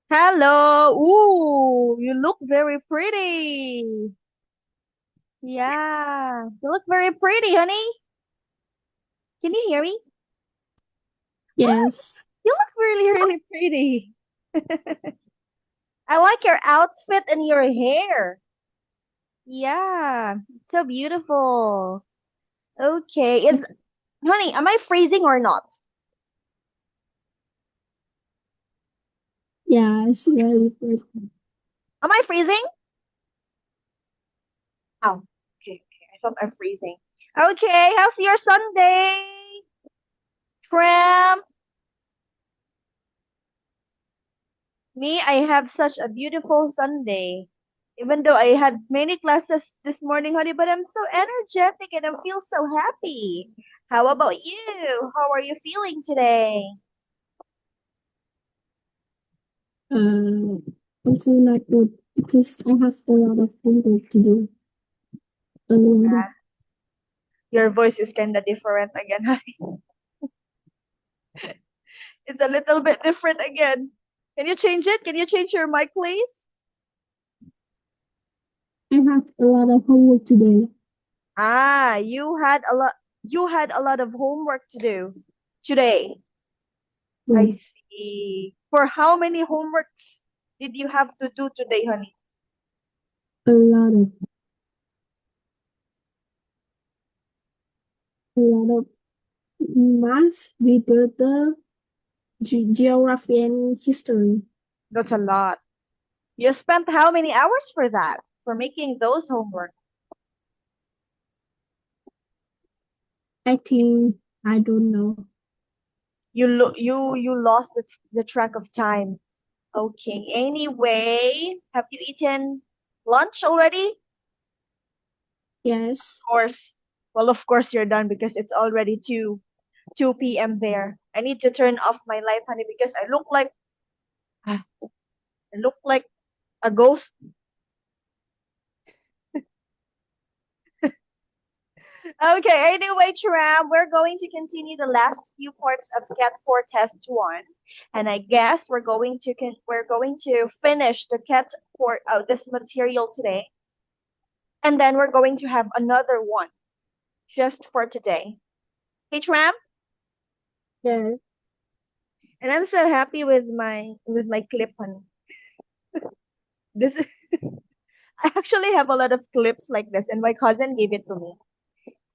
Hello. Ooh, you look very pretty. Yeah, you look very pretty, honey. Can you hear me? Yes. You look really, really pretty. I like your outfit and your hair. Yeah, so beautiful. Okay, honey, am I freezing or not? Yes, very good. Am I freezing? Oh, okay, okay. I thought I'm freezing. Okay, how's your Sunday? Tramp. Me, I have such a beautiful Sunday. Even though I had many classes this morning, honey, but I'm so energetic and I feel so happy. How about you? How are you feeling today? Uh, I feel not good because I have a lot of homework to do. A lot of, Ah, your voice is kind of different again, honey. It's a little bit different again. Can you change it? Can you change your mic, please? I have a lot of homework today. Ah, you had a lot of homework to do today. I Yes, see. For how many homeworks did you have to do today, honey? a lot of math, literature, geography, and history. That's a lot. You spent how many hours for that? For making those homework? I think I don't know. You lost the track of time. Okay. Anyway, have you eaten lunch already? Of Yes, course. Well, of course you're done because it's already 2 p.m. there. I need to turn off my light, honey, because I look like a ghost. Okay, anyway, Tram, we're going to continue the last few parts of Cat 4 Test 1. And I guess we're going to finish the Cat 4 this material today. And then we're going to have another one just for today. Hey, Tram? Yes. And I'm so happy with my clip, honey. This is I actually have a lot of clips like this, and my cousin gave it to me.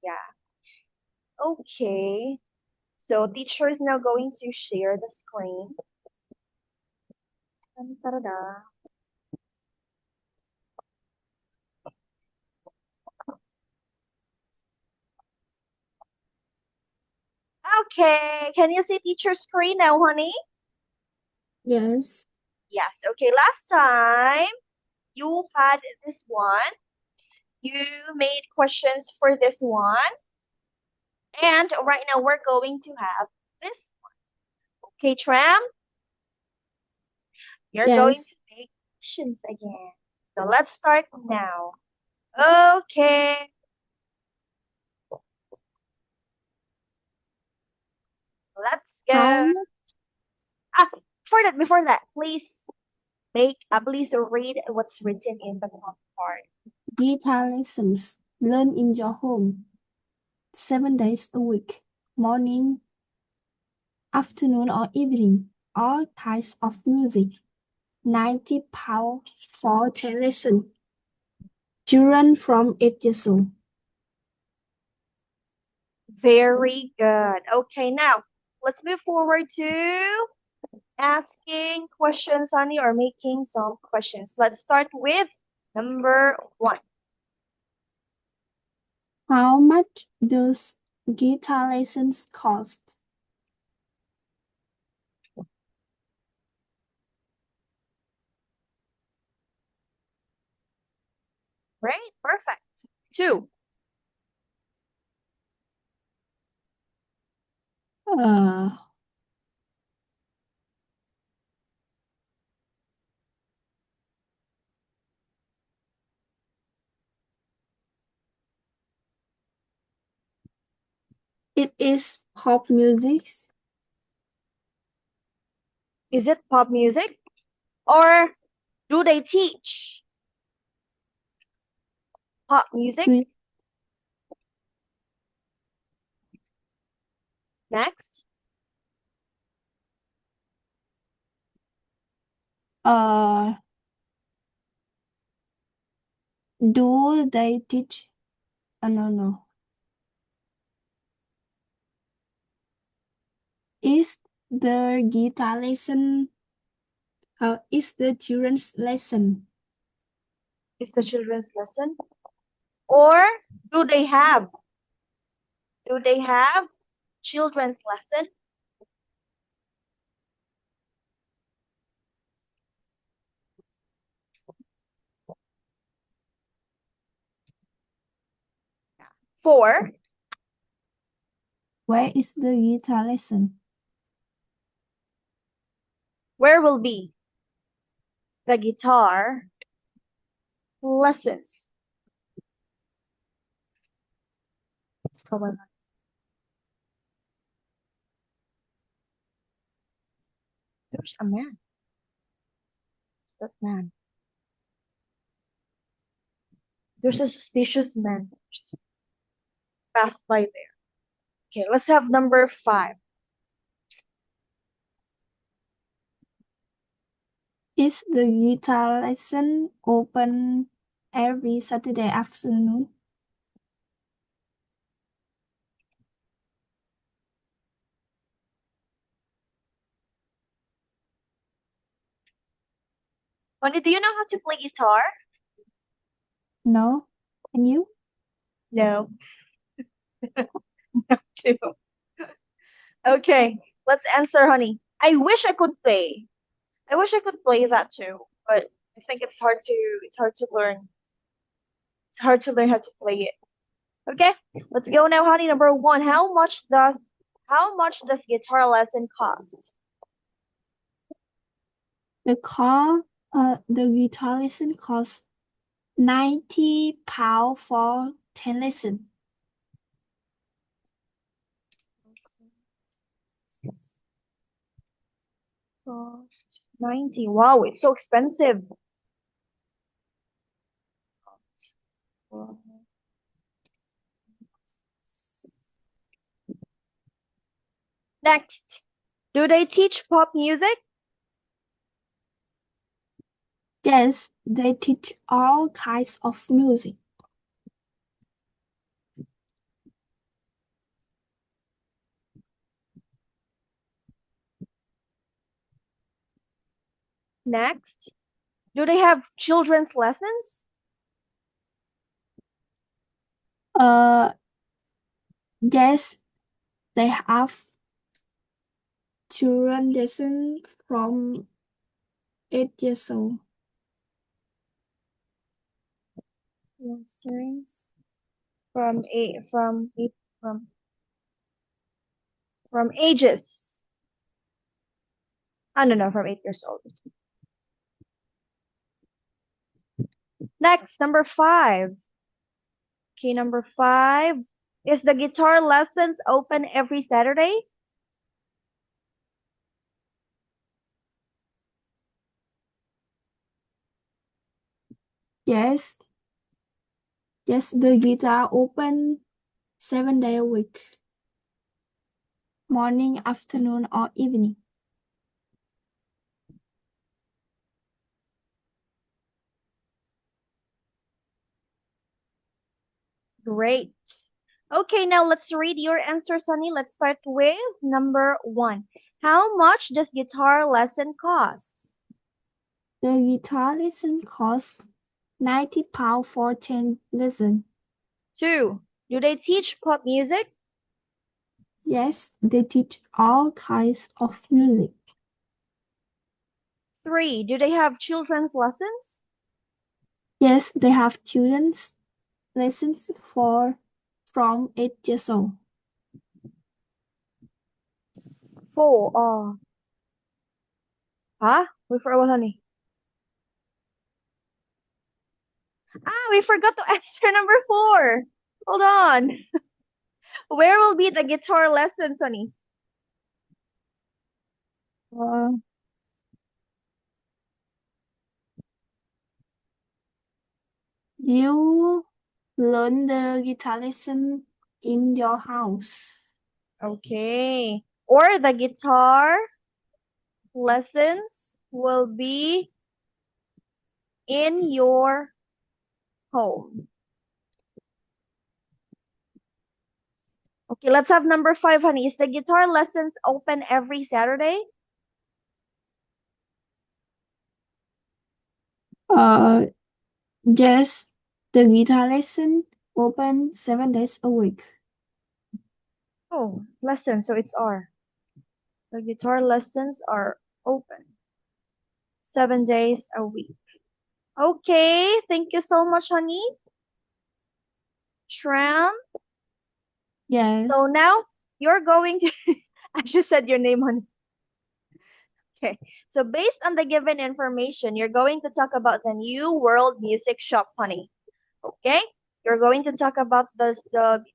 Yeah. Okay. So teacher is now going to share the screen. Ta-da-da. Okay. Can you see teacher's screen now, honey? Yes. Yes. Okay. Last time you had this one. You made questions for this one. And right now we're going to have this one. Okay, Tram? You're going Yes. to make questions again. So let's start now. Okay. Let's How go. much Ah, before that, please read what's written in the top part. guitar lessons learn in your home 7 days a week, morning, afternoon, or evening, all kinds of music. £90 for 10 lessons. Children from 8 years old. Very good. Okay, now let's move forward to asking questions, honey, or making some questions. Let's start with number 1. How much does guitar lessons cost? Right? Perfect. 2. Uh, it is pop music. Is it pop music? Or do they teach pop music? Mu- Next. Uh, do they teach? No. Is the guitar lesson? Is the children's lesson? Is the children's lesson? Or do they have children's lesson? Yeah. 4. Where is the guitar lesson? Where will be the guitar lessons? Come on. There's a man. That man. There's a suspicious man just passed by there. Okay, let's have number 5. Is the guitar lesson open every Saturday afternoon? Honey, do you know how to play guitar? No. Can you? No. Too. Okay, let's answer, honey. I wish I could play. I wish I could play that too, but I think it's hard to learn. It's hard to learn how to play it. Okay, let's go now, honey. Number 1. How much does guitar lesson cost? The guitar lesson costs £90 for 10 lessons. Cost 90. Wow, it's so expensive. Next, do they teach pop music? Yes, they teach all kinds of music. Next, do they have children's lessons? Yes, they have children lessons from 8 years old. Lessons from ages. I don't know, from 8 years old. Next, number 5. Okay, number 5. Is the guitar lessons open every Saturday? Yes, the guitar open 7 days a week, morning, afternoon, or evening. Great. Okay, now let's read your answer, Sunny. Let's start with number 1. How much does guitar lesson cost? The guitar lesson costs £90 for 10 lessons. 2. Do they teach pop music? Yes, they teach all kinds of music. 3. Do they have children's lessons? Yes, they have children's lessons from 8 years old. 4. We forgot what, honey? We forgot to answer number 4. Hold on. Where will be the guitar lesson, Sonny? You learn the guitar lesson in your house. Okay. Or the guitar lessons will be in your home. Okay, let's have number 5, honey. Is the guitar lessons open every Saturday? Yes, the guitar lesson open 7 days a week. Oh, lesson, so it's R. The guitar lessons are open 7 days a week. Okay, thank you so much, honey. Shram. Yes. So now you're going to, I just said your name, honey. Okay, so based on the given information, you're going to talk about the New World Music Shop, honey. Okay, you're going to talk about the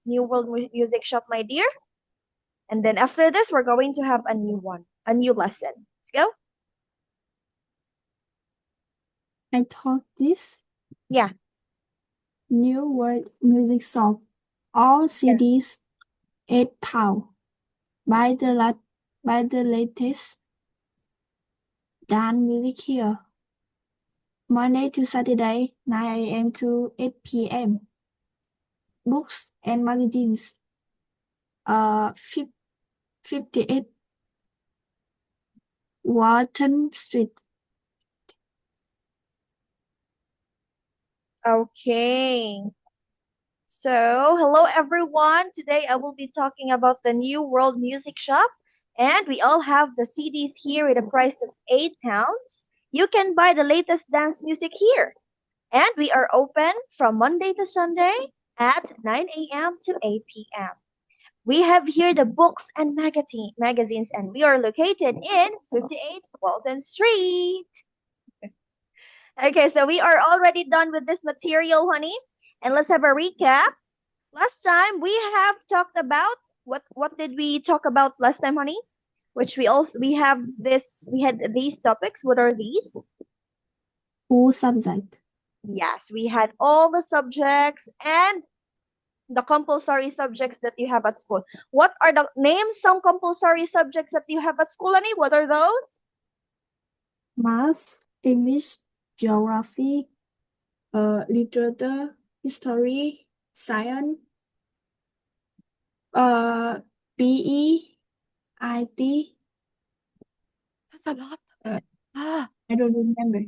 New World Music Shop, my dear. And then after this, we're going to have a new lesson. Let's go. I taught this. Yeah. New World Music Shop. All CDs £8. Buy the latest dance music here. Monday to Saturday, 9 a.m. to 8 p.m. Books and magazines. 58 Walton Street. Okay. So, hello everyone. Today I will be talking about the New World Music Shop, and we all have the CDs here at a price of £8. You can buy the latest dance music here. And we are open from Monday to Sunday at 9 a.m. to 8 p.m. We have here the books and magazines, and we are located in 58 Walton Street. Okay, so we are already done with this material, honey. And let's have a recap. Last time we have talked about what did we talk about last time, honey? Which we had these topics. What are these? All subject. Yes, we had all the subjects and the compulsory subjects that you have at school. What are the name some compulsory subjects that you have at school, honey? What are those? Math, English, geography, literature, history, science, PE, IT. That's a lot. Uh, Ah, I don't remember.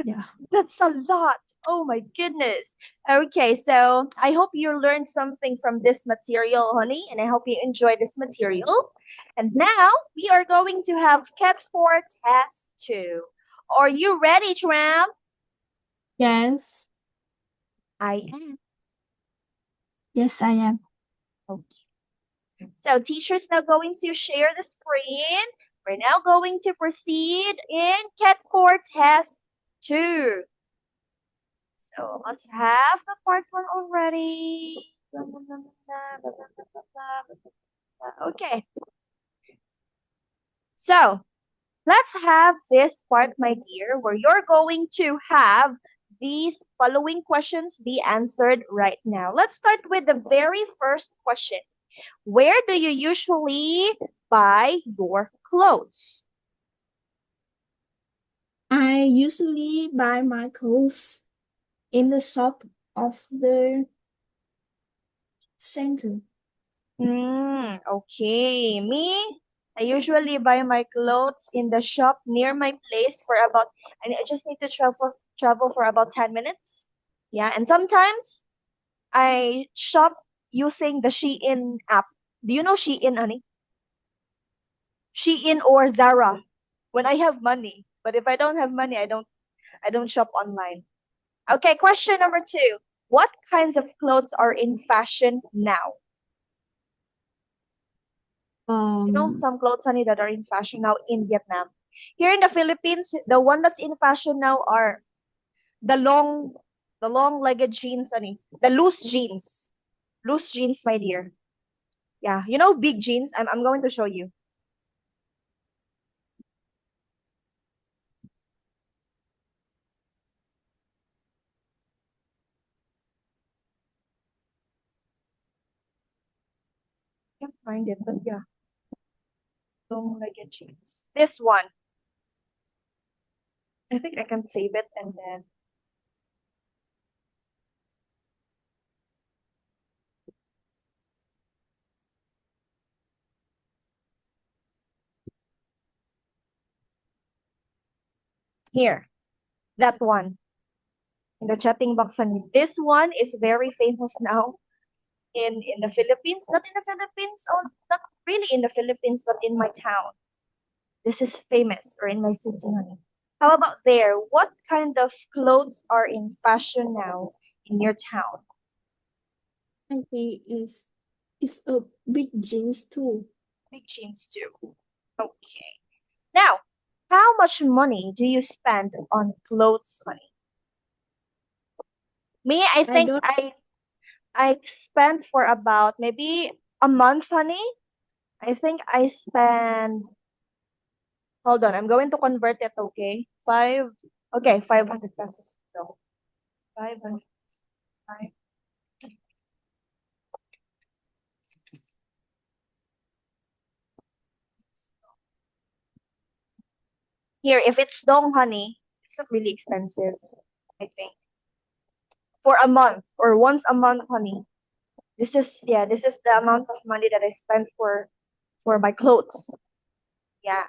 Yeah. that's a lot. Oh my goodness. Okay, so I hope you learned something from this material, honey, and I hope you enjoy this material. And now we are going to have Cat 4 Test 2. Are you ready, Tramp? Yes. I am. Yes, I am. Okay. So teacher's now going to share the screen. We're now going to proceed in Cat 4 Test 2. So let's have the part 1 already. Okay. So let's have this part, my dear, where you're going to have these following questions be answered right now. Let's start with the very first question. Where do you usually buy your clothes? I usually buy my clothes in the shop of the center. Okay. Me, I usually buy my clothes in the shop near my place for about, I just need to travel for about 10 minutes. Yeah, and sometimes I shop using the Shein app. Do you know Shein, honey? Shein or Zara. When I have money. But if I don't have money, I don't shop online. Okay, question number 2. What kinds of clothes are in fashion now? You know Um, some clothes, honey, that are in fashion now in Vietnam. Here in the Philippines, the one that's in fashion now are the long, the long-legged jeans, honey. The loose jeans. Loose jeans, my dear. Yeah, you know big jeans. I'm going to show you. Can't find it, but yeah, long-legged jeans. This one. I think I can save it and then here. That one in the chatting box, honey. This one is very famous now in the Philippines. Not in the Philippines, oh, not really in the Philippines, but in my town. This is famous, or in my city, honey. How about there? What kind of clothes are in fashion now in your town? I think it's a big jeans too. Big jeans too. Okay. Now, how much money do you spend on clothes, honey? Me, I I think don't. I spent for about maybe a month, honey. I think I spend. Hold on, I'm going to convert it. Okay, five. Okay, 500 pesos. So 500. Here, if it's dong honey, it's not really expensive, I think. For a month or once a month, honey. This is the amount of money that I spent for my clothes. Yeah,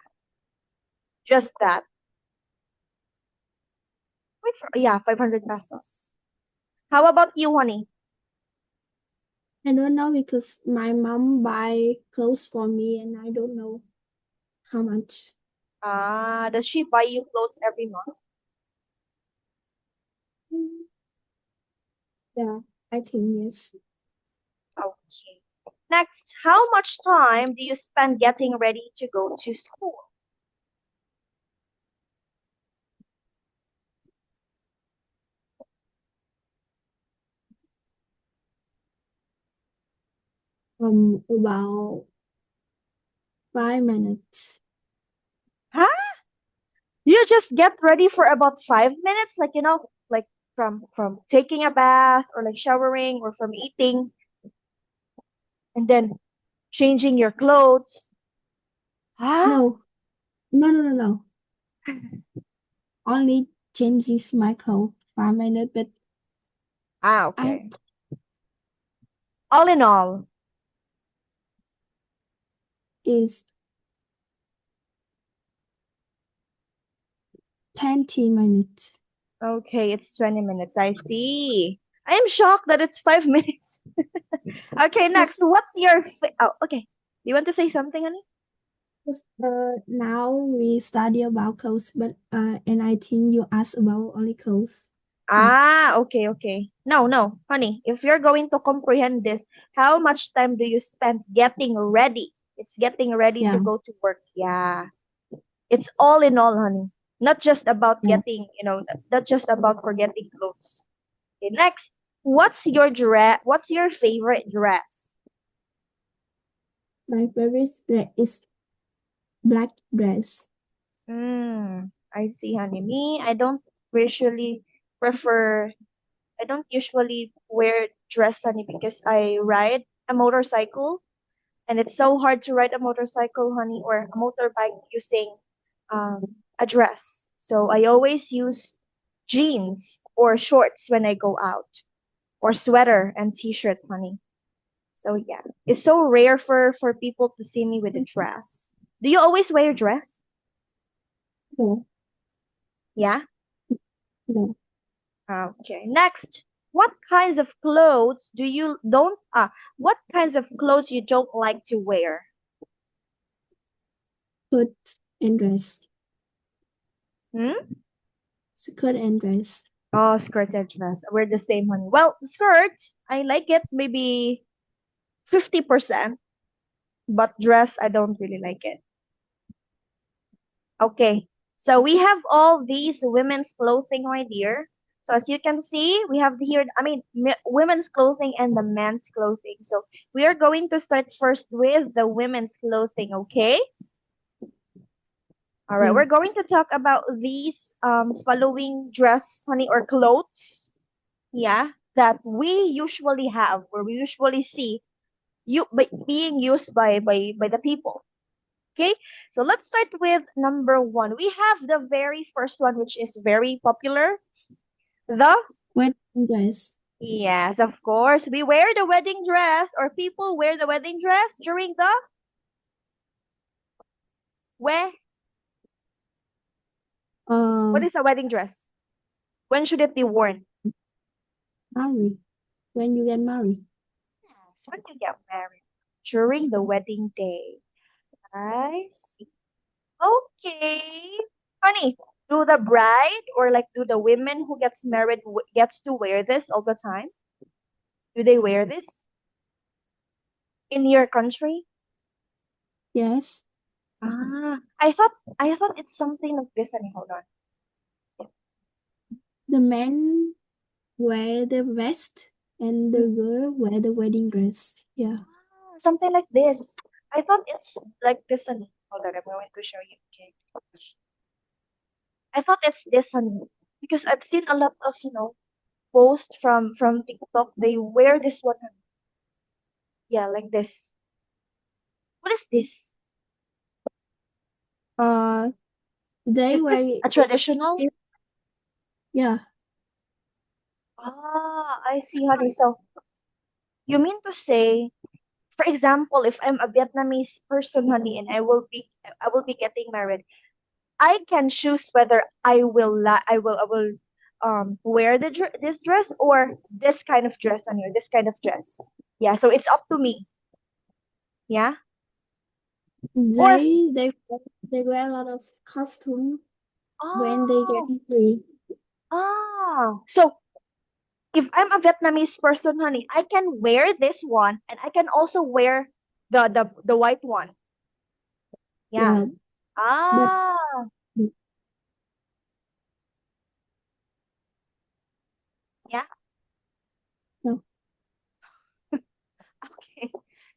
just that. Wait for, yeah, 500 pesos. How about you, honey? I don't know because my mom buy clothes for me and I don't know how much. Does she buy you clothes every month? Mm, Yeah, I think yes. Okay. Next, how much time do you spend getting ready to go to school? About 5 minutes. Huh? You just get ready for about 5 minutes, like like from taking a bath or like showering or from eating and then changing your clothes. Huh? No, no. Only changes my clothes 5 minutes, but Ah, I okay. All in all, is 20 minutes. okay, it's 20 minutes. I see. I am shocked that it's 5 minutes. Okay, next, Because what's your oh, okay. You want to say something, honey? now we study about clothes, but and I think you asked about only clothes. Yeah. Ah, okay, okay. No, no, honey, if you're going to comprehend this, how much time do you spend getting ready? It's getting ready to Yeah. go to work. Yeah. It's all in all, honey. Not just about Yeah. getting, not just about forgetting clothes. Okay, next, what's your dress? What's your favorite dress? My favorite dress is black dress. I see, honey. Me, usually prefer, I don't usually wear dress, honey, because I ride a motorcycle and it's so hard to ride a motorcycle, honey, or a motorbike using a dress. So I always use jeans or shorts when I go out, or sweater and t-shirt, honey. So yeah, it's so rare for people to see me with a dress. Do you always wear dress? No, Yeah. no. Okay. Next, what kinds of clothes you don't like to wear? Skirt and dress. Hmm? Skirt and dress. Oh, skirts and dress. We're the same, honey. Well, skirt, I like it maybe 50%, but dress, I don't really like it. Okay. So we have all these women's clothing right here. So as you can see, we have here, women's clothing and the men's clothing. So we are going to start first with the women's clothing, okay? All right, Yeah. we're going to talk about these following dress, honey, or clothes, yeah, that we usually have or we usually see being used by the people. Okay, so let's start with number one. We have the very first one, which is very popular. The Wedding dress. Yes, of course, we wear the wedding dress, or people wear the wedding dress during the where? Uh, What is a wedding dress? When should it be worn? marry. When you get married. Yes, when you get married, during the wedding day. I see. Okay. Honey, do the bride or like do the women who gets married gets to wear this all the time? Do they wear this in your country? Yes. I thought it's something like this. Honey, hold on. The men wear the vest and the girl wear the wedding dress. Yeah. Something like this. I thought it's like this. Honey, hold on. I'm going to show you. Okay. I thought it's this. Honey, because I've seen a lot of posts from TikTok. They wear this one. Honey. Yeah, like this. What is this? Uh, they Is wear this a it. traditional? Yeah. Ah, I see, honey. So you mean to say, for example, if I'm a Vietnamese person, honey, and I will be getting married, I can choose whether I will wear this dress or this kind of dress, honey, or this kind of dress. Yeah, so it's up to me. Yeah, or They wear a lot of costume when they get oh married. so if I'm a Vietnamese person, honey, I can wear this one and I can also wear the white one. Yeah. Yeah, but Ah, yeah. no. Okay.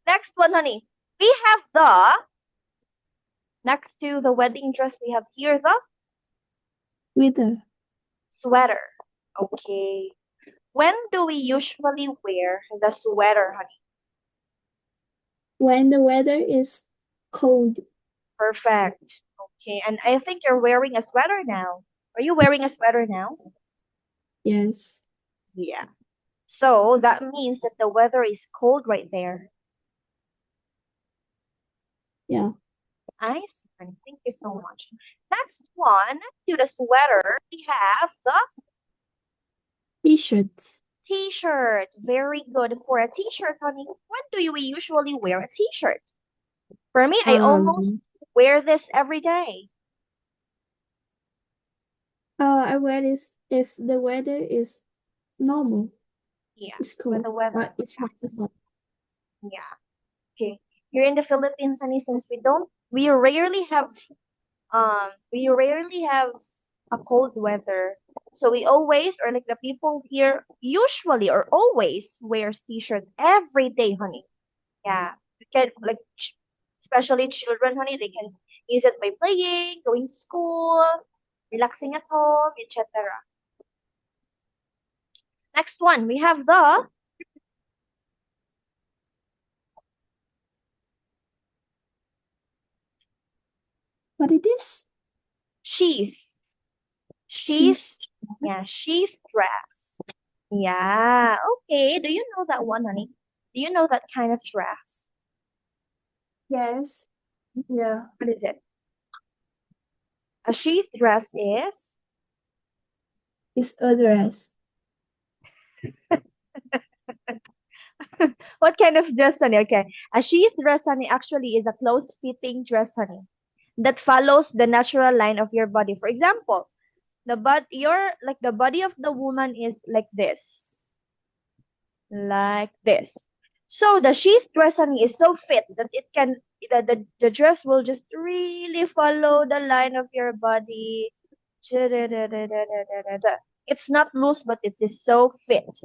Next one, honey. We have the next to the wedding dress. We have here the Weather. sweater. Okay. When do we usually wear the sweater, honey? When the weather is cold. Perfect. Okay. And I think you're wearing a sweater now. Are you wearing a sweater now? Yes. Yeah. So that means that the weather is cold right there. Yeah. Nice. And thank you so much. Next one, to the sweater, we have the T-shirt. t-shirt. Very good for a t-shirt, honey. When do we usually wear a t-shirt? For me, I almost Um. wear this every day. I wear this if the weather is normal. Yeah, It's when cool. the weather. It's hot. Yes. Yeah. Okay. Here in the Philippines, honey, since we rarely have a cold weather. So we always, or like the people here, usually or always wears t-shirt every day, honey. Yeah. You can like, especially children, honey, they can use it by playing, going to school, relaxing at home, etc. Next one, we have the What it is? sheath. Sheath, She's yeah, sheath dress. Yeah, okay. Do you know that one, honey? Do you know that kind of dress? yes. Yeah. What is it? A sheath dress is It's a dress. what kind of dress, honey? Okay. A sheath dress, honey, actually is a close-fitting dress, honey, that follows the natural line of your body. For example, the body of the woman is like this. So the sheath dress, honey, is so fit that the dress will just really follow the line of your body. It's not loose, but it is so fit.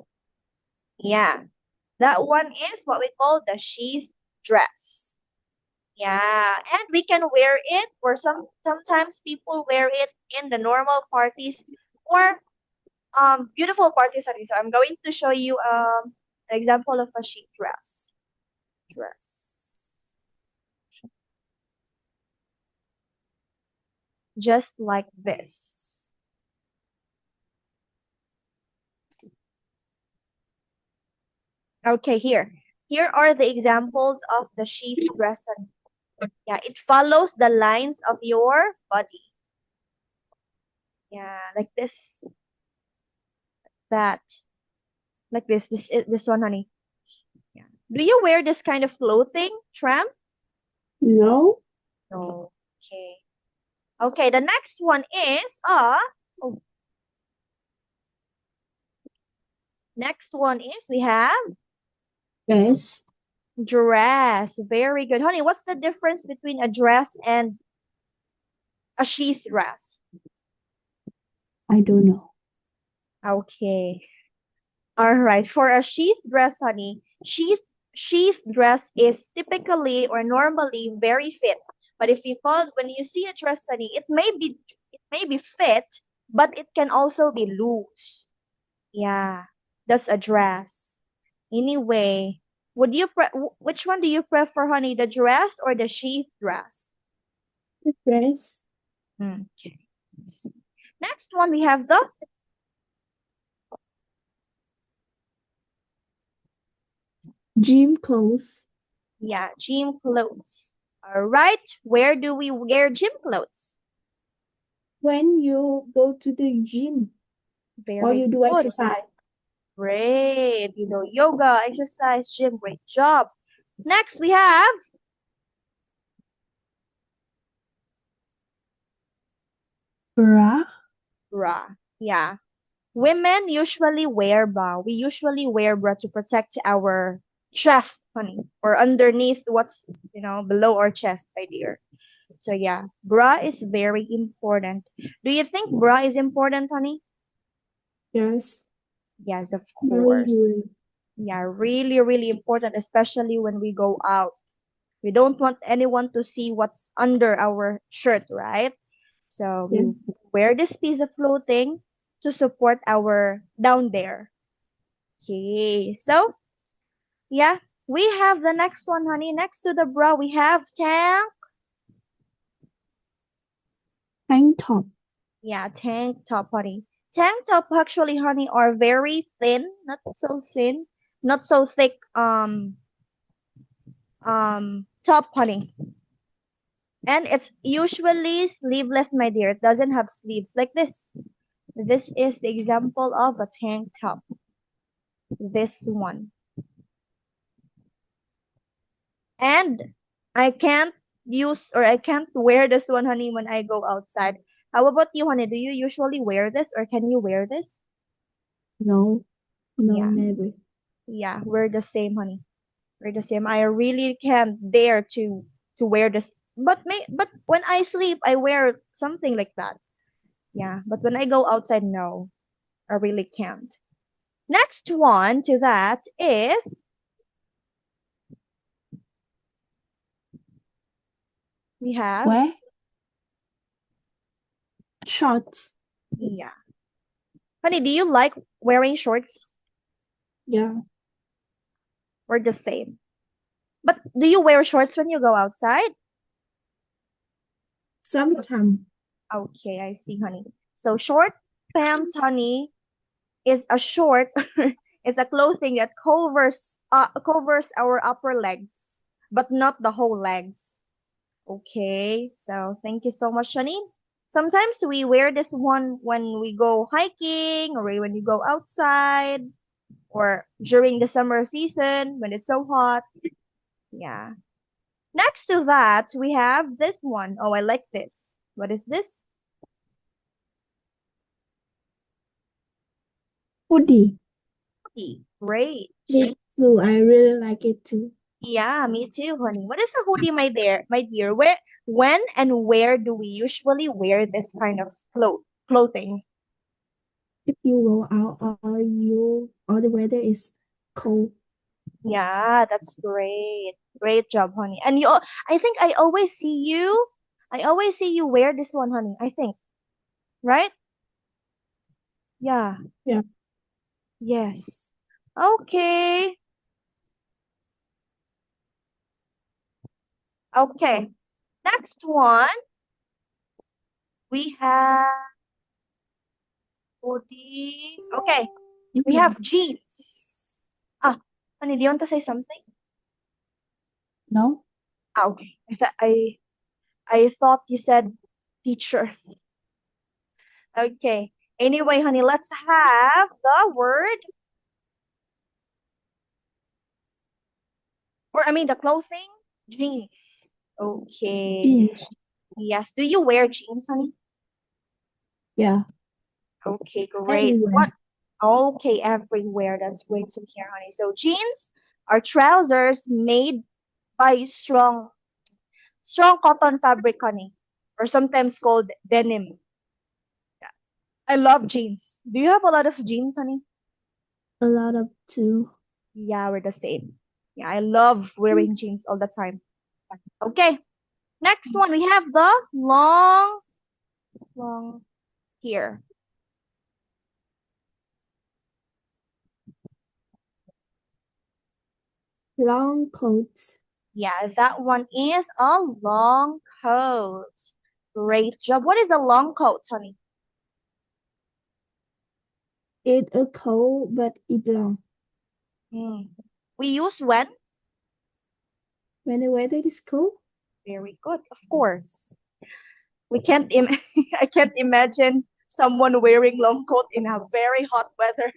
Yeah. That one is what we call the sheath dress. Yeah, and we can wear it, or sometimes people wear it in the normal parties or beautiful parties. So I'm going to show you an example of a sheath dress. Just like this. Okay, here are the examples of the sheath dress. And yeah, it follows the lines of your body. Yeah, like this, that, like this one, honey. Yeah. Do you wear this kind of clothing, Tram? No. No. Okay. Okay, the next one is oh, next one is we have Yes. dress. Very good. Honey, what's the difference between a dress and a sheath dress? I don't know. Okay. All right. For a sheath dress, honey, sheath dress is typically or normally very fit. But when you see a dress, honey, it may be fit, but it can also be loose. Yeah, that's a dress. Anyway, which one do you prefer, honey? The dress or the sheath dress? The dress. Okay. Next one, we have the Gym clothes. gym clothes. All right. Where do we wear gym clothes? When you go to the gym or Very you do good. exercise. Great. You know, yoga, exercise, gym. Great job. Next, we have Bra. bra. Yeah. Women usually wear bra. We usually wear bra to protect our chest, honey, or underneath what's, below our chest, my dear. So yeah, bra is very important. Do you think bra is important, honey? Yes, Yes, of very, course. very. Yeah, really, really important, especially when we go out. We don't want anyone to see what's under our shirt, right? So Yeah. we wear this piece of clothing to support our down there. Okay, so yeah, we have the next one, honey. Next to the bra, we have tank. Tank top. Yeah, tank top, honey. Tank top actually, honey, are very thin, not so thin, not so thick. Top, honey, and it's usually sleeveless, my dear. It doesn't have sleeves like this. This is the example of a tank top. This one. And I can't wear this one, honey, when I go outside. How about you, honey? Do you usually wear this or can you wear this? No, no, Yeah, never. yeah, we're the same, honey. We're the same. I really can't dare to wear this. But when I sleep, I wear something like that. Yeah, but when I go outside, no, I really can't. Next one to that is we have Where? Shorts. yeah. Honey, do you like wearing shorts? Yeah. We're the same. But do you wear shorts when you go outside? Sometimes. Okay, I see, honey. So short pants, honey, is a short is a clothing that covers our upper legs, but not the whole legs. Okay, so thank you so much, Shani. Sometimes we wear this one when we go hiking or when you go outside or during the summer season when it's so hot. Yeah. Next to that, we have this one. Oh, I like this. What is this? Hoodie. Hoodie. Great. Me too. I really like it too. Yeah, me too, honey. What is a hoodie, my dear? When and where do we usually wear this kind of clothing? If you go out or the weather is cold. Yeah, that's great. Great job, honey. And I think I always see you wear this one, honey. I think, right? Yeah. Yeah. Yes. Okay. Okay. Next one, we have hoodie. Okay. We Yeah. have jeans. Ah, honey, do you want to say something? No? Ah, okay. I thought you said teacher. Okay. Anyway, honey, let's have the word, or I mean the clothing, jeans. Okay. Jeans. Yes. Do you wear jeans, honey? Yeah. Okay, great. Everywhere. What? Okay, everywhere. That's great to hear, honey. So jeans are trousers made by strong cotton fabric, honey, or sometimes called denim. I love jeans. Do you have a lot of jeans, honey? A lot of too. Yeah, we're the same. Yeah, I love wearing jeans all the time. Okay, next one we have the long here. Long coats. Yeah, that one is a long coat. Great job. What is a long coat, honey? It's a coat but it long. Hmm. We use when? When the weather is cold, Very good, of course. We can't Im I can't imagine someone wearing long coat in a very hot weather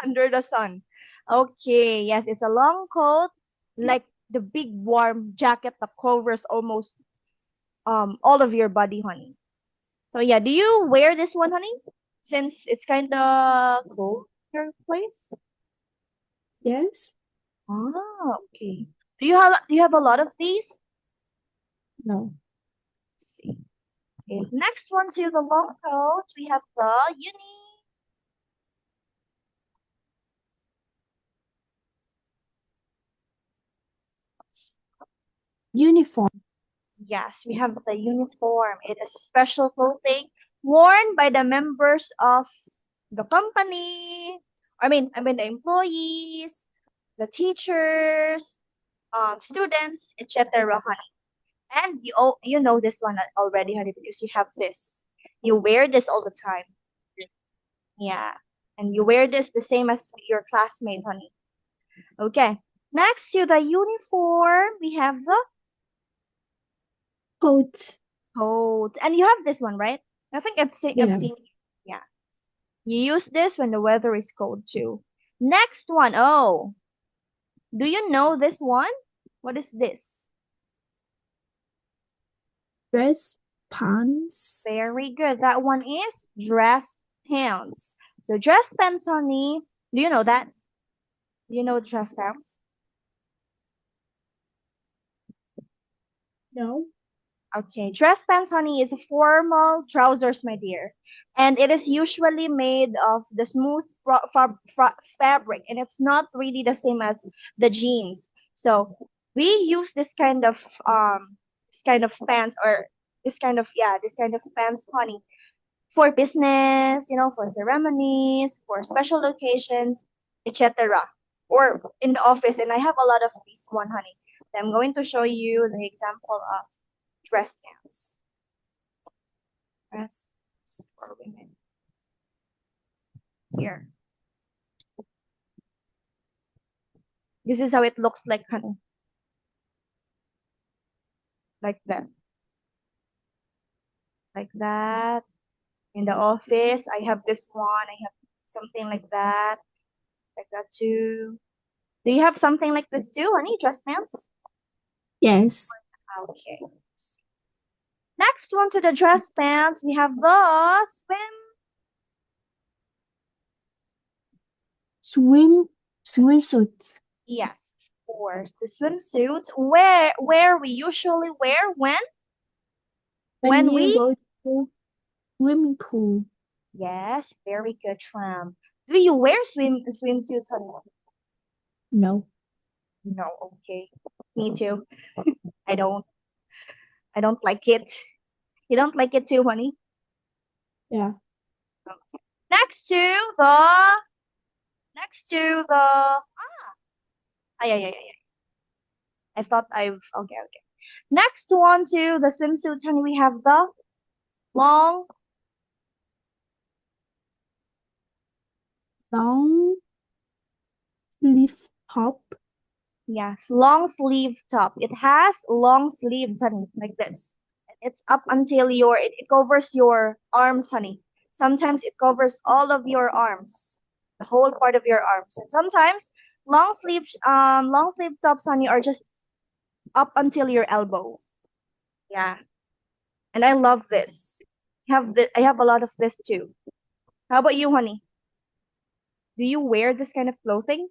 under the sun. Okay, yes, it's a long coat, like the big warm jacket that covers almost all of your body, honey. So yeah, do you wear this one, honey? since it's kind of cold in your place? Yes. Ah, okay. Do you have a lot of these? No. Let's see. Okay. Next one to the long coat, we have the Uniform. Yes, we have the uniform. It is a special clothing worn by the members of the company. I mean the employees, the teachers, students, etc. Honey. And you know this one already, honey, because you have this. You wear this all the time. Yeah. And you wear this the same as your classmate, honey. Okay. Next to the uniform, we have the Coat. coat. And you have this one, right? I think I've Yeah. seen. Yeah. You use this when the weather is cold too. Next one. Oh, do you know this one? What is this? Dress pants. Very good. That one is dress pants. So dress pants, honey. Do you know that? Do you know dress pants? No. Okay, dress pants, honey, is a formal trousers, my dear, and it is usually made of the smooth fabric, and it's not really the same as the jeans. So we use this kind of pants or this kind of pants, honey, for business, for ceremonies, for special occasions, etc. Or in the office, and I have a lot of these one, honey. So I'm going to show you the example of dress pants. Dress pants for women. Here. This is how it looks like, honey. Like that. Like that. In the office, I have this one. I have something like that. Like that too. Do you have something like this too, honey? Dress pants? Yes. Okay. Next one to the dress pants, we have the swimsuit. yes, of course, the swimsuit where we usually wear When when you we go to swimming pool. yes, very good, Tram. Do you wear swimsuit, honey? No. No, okay. Me too. I don't I don't like it. You don't like it too, honey? Yeah. Next to the next to the yeah, yeah, yeah, yeah. I thought I've okay, okay. Next one to the swimsuit, honey, we have the long Long sleeve top. yes, long sleeve top. It has long sleeves, honey, like this. It's up until it covers your arms, honey. Sometimes it covers all of your arms, the whole part of your arms. And sometimes long sleeve tops, honey, are just up until your elbow. Yeah. And I love this. I have a lot of this too. How about you, honey? Do you wear this kind of clothing?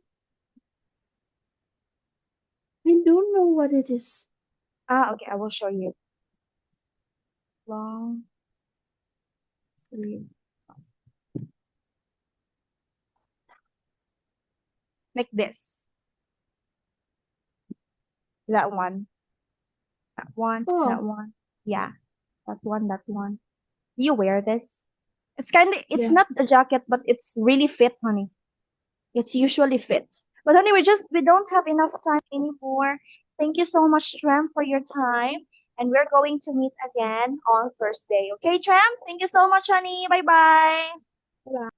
I don't know what it is. Ah, okay, I will show you. Long sleeve. Like this. That one. That one. That Oh, one. Yeah. That one. That one. You wear this? It's yeah. not a jacket, but it's really fit, honey. It's usually fit. But honey, we don't have enough time anymore. Thank you so much, Tram, for your time. And we're going to meet again on Thursday. Okay, Tram? Thank you so much, honey. Bye bye. Yeah.